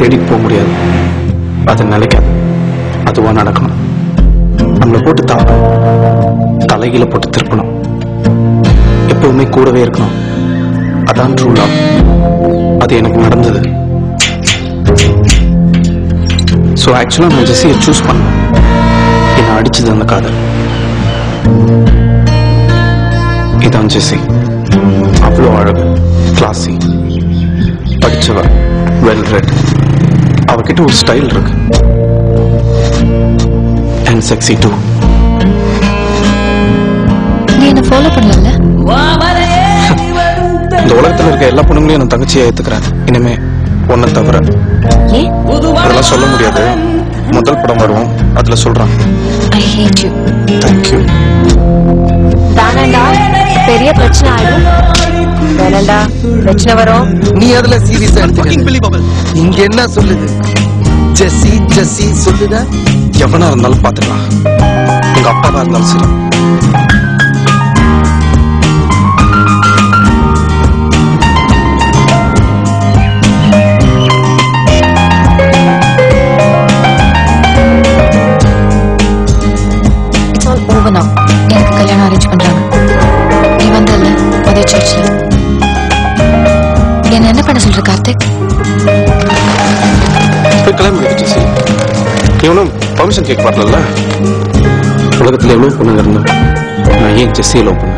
தேடிட்டு போக முடியாது. அது நிலைக்காது. அதுவா நடக்கணும். நம்மளை போட்டு தாக்கணும், தலைகீழ போட்டு திருப்பணும், எப்பவுமே கூடவே இருக்கணும். அதான் ட்ரூ லவ். அது எனக்கு நடந்தது. ஸோ ஆக்சுவலாக நான் ஜெஸ்ஸியை சூஸ் பண்ணேன். என்னை அடிச்சது அந்த காதல். இதான் ஜெஸ்ஸி. அவ்வளோ அழகு, கிளாசி, படிச்சவ, வெல் ரெட். அவகிட்ட ஒரு ஸ்டைல் இருக்கு. And sexy too. நீ என்ன ஃபாலோ பண்ணல? இந்த உலகத்துல இருக்க எல்லா பொண்ணுங்களையும் நான் தங்கச்சியை ஏத்துக்கிறேன். இனிமே ஒன்ன தவிர. அதெல்லாம் சொல்ல முடியாது. முதல் படம் வரும், அதுல சொல்றான். I hate you. Thank you. தானடா பெரிய பிரச்சனை ஆயிடும். வேணாண்டா, பிரச்சனை வரும். நீ அதுல சீரியஸா எடுத்துக்க. இங்க என்ன சொல்லுது? ஜெஸ்ஸி ஜெஸ்ஸி சொல்லுதா? எவனா இருந்தாலும் பாத்துக்கலாம். எங்க அப்பாவா இருந்தாலும் சரி. எனக்கு கல்யாணம் அரேஞ்ச் பண்றாங்க. நீ வந்தல அதே சர்ச்ல. என்ன பண்ண சொல்ற கார்த்திக்? கல்யாணம் பண்ணிக்க ஜெஸ்ஸி. இவனும் பர்மிஷன் கேட்க வரல. உலகத்துல எவ்வளவு பொண்ணுங்க இருந்தோம், நான் ஏன் ஜெஸ்ஸியை லவ் பண்ணேன்?